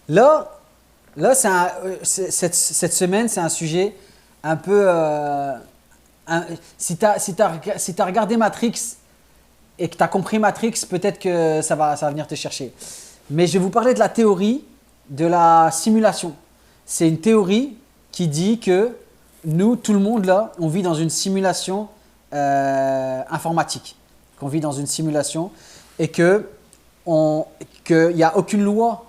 Là, là cette semaine, c'est un sujet un peu… si tu as regardé Matrix et que tu as compris Matrix, peut-être que ça va venir te chercher. Mais je vais vous parler de la théorie de la simulation. C'est une théorie qui dit que nous, tout le monde là, on vit dans une simulation informatique. Qu'on vit dans une simulation et qu'il n'y a aucune loi,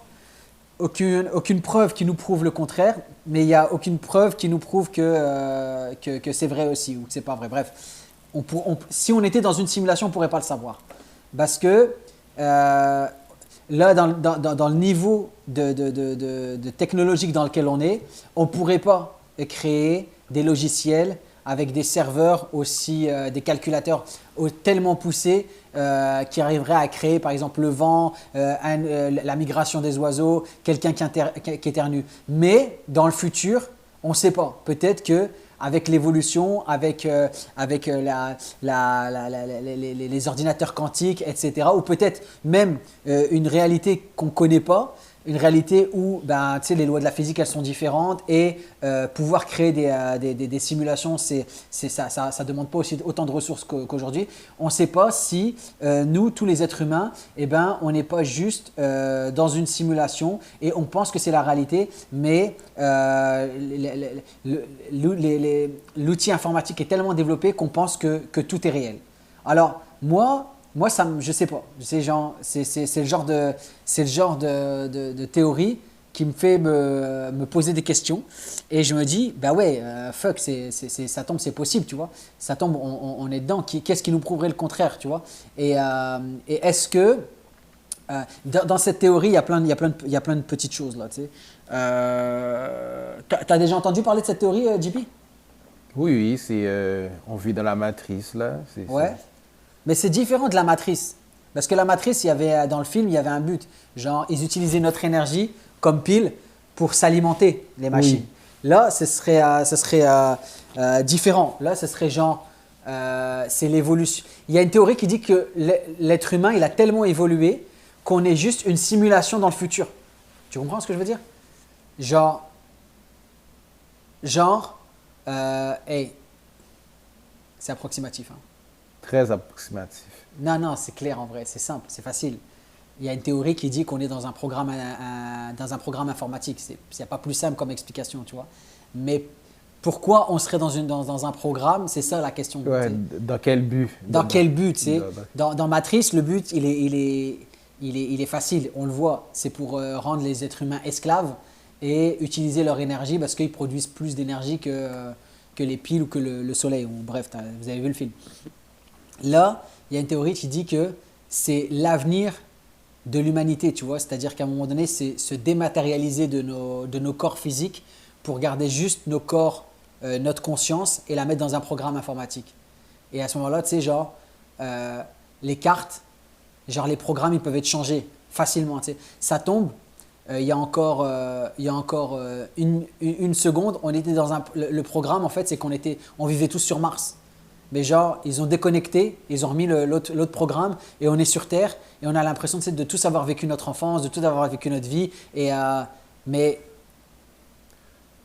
aucune preuve qui nous prouve le contraire, mais il n'y a aucune preuve qui nous prouve que c'est vrai aussi ou que c'est pas vrai. Bref, si on était dans une simulation, on ne pourrait pas le savoir. Parce que là, dans le niveau de technologique dans lequel on est, on ne pourrait pas créer des logiciels avec des serveurs aussi, des calculateurs tellement poussés qui arriveraient à créer par exemple le vent, la migration des oiseaux, quelqu'un qui éternue. Mais dans le futur, on ne sait pas. Peut-être qu'avec l'évolution, avec les ordinateurs quantiques, etc., ou peut-être même une réalité qu'on ne connaît pas, une réalité où ben, les lois de la physique elles sont différentes et pouvoir créer des simulations, ça ne demande pas aussi autant de ressources qu'aujourd'hui. On ne sait pas si nous, tous les êtres humains, eh ben, on n'est pas juste dans une simulation et on pense que c'est la réalité, mais l'outil informatique est tellement développé qu'on pense que tout est réel. Alors, moi, je sais pas. C'est le genre de théorie qui me fait me poser des questions. Et je me dis, bah ouais, fuck, ça tombe, c'est possible, tu vois. Ça tombe, on est dedans. Qu'est-ce qui nous prouverait le contraire, tu vois. Et est-ce que, dans cette théorie, il y a plein de petites choses là, tu sais. T'as déjà entendu parler de cette théorie, JP? Oui, on vit dans la matrice, là. Ouais. Mais c'est différent de la matrice. Parce que la matrice, dans le film, il y avait un but. Genre, ils utilisaient notre énergie comme pile pour s'alimenter, les machines. Oui. Là, ce serait différent. Là, ce serait genre, c'est l'évolution. Il y a une théorie qui dit que l'être humain, il a tellement évolué qu'on est juste une simulation dans le futur. Tu comprends ce que je veux dire? Hey, c'est approximatif, hein. Très approximatif. Non, c'est clair en vrai, c'est simple, c'est facile. Il y a une théorie qui dit qu'on est dans un programme informatique. Il n'y a pas plus simple comme explication, tu vois. Mais pourquoi on serait dans un programme, c'est ça la question. Ouais, dans quel but? Dans quel but, tu sais? Dans Matrice, le but, il est facile, on le voit. C'est pour rendre les êtres humains esclaves et utiliser leur énergie parce qu'ils produisent plus d'énergie que les piles ou que le soleil. Bref, vous avez vu le film. Là, il y a une théorie qui dit que c'est l'avenir de l'humanité, tu vois. C'est-à-dire qu'à un moment donné, c'est se dématérialiser de nos corps physiques pour garder juste nos corps, notre conscience et la mettre dans un programme informatique. Et à ce moment-là, tu sais, genre, les cartes, genre les programmes, ils peuvent être changés facilement. Tu sais. Ça tombe, il y a encore une seconde, on était dans le programme, en fait, c'est on vivait tous sur Mars. Mais genre, ils ont déconnecté, ils ont remis l'autre programme et on est sur Terre et on a l'impression de tous avoir vécu notre enfance, de tous avoir vécu notre vie. Mais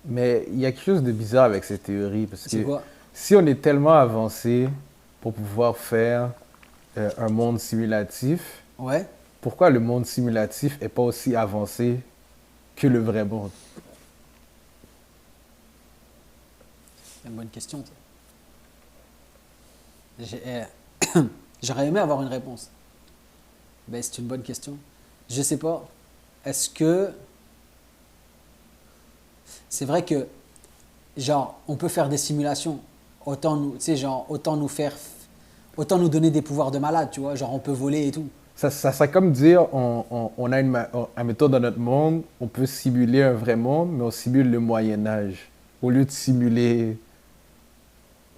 il y a quelque chose de bizarre avec cette théorie parce que quoi? Si on est tellement avancé pour pouvoir faire un monde simulatif, Ouais. Pourquoi le monde simulatif n'est pas aussi avancé que le vrai monde? C'est une bonne question. J'aurais aimé avoir une réponse. Ben, c'est une bonne question. Je sais pas. Est-ce que… C'est vrai que, genre, on peut faire des simulations. Autant nous donner des pouvoirs de malade, tu vois. Genre, on peut voler et tout. Ça serait comme dire, on a un méthode dans notre monde, on peut simuler un vrai monde, mais on simule le Moyen-Âge. Au lieu de simuler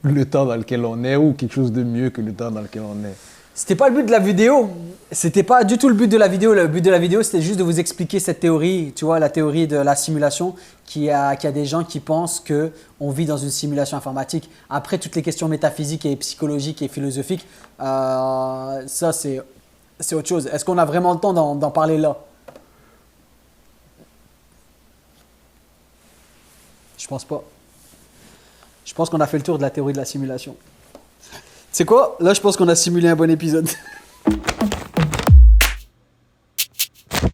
le temps dans lequel on est ou quelque chose de mieux que le temps dans lequel on est. C'était pas le but de la vidéo. C'était pas du tout le but de la vidéo. Le but de la vidéo, c'était juste de vous expliquer cette théorie, tu vois, la théorie de la simulation, qui a des gens qui pensent qu'on vit dans une simulation informatique. Après, toutes les questions métaphysiques et psychologiques et philosophiques, ça, c'est autre chose. Est-ce qu'on a vraiment le temps d'en parler là? Je pense pas. Je pense qu'on a fait le tour de la théorie de la simulation. C'est quoi? Là, je pense qu'on a simulé un bon épisode.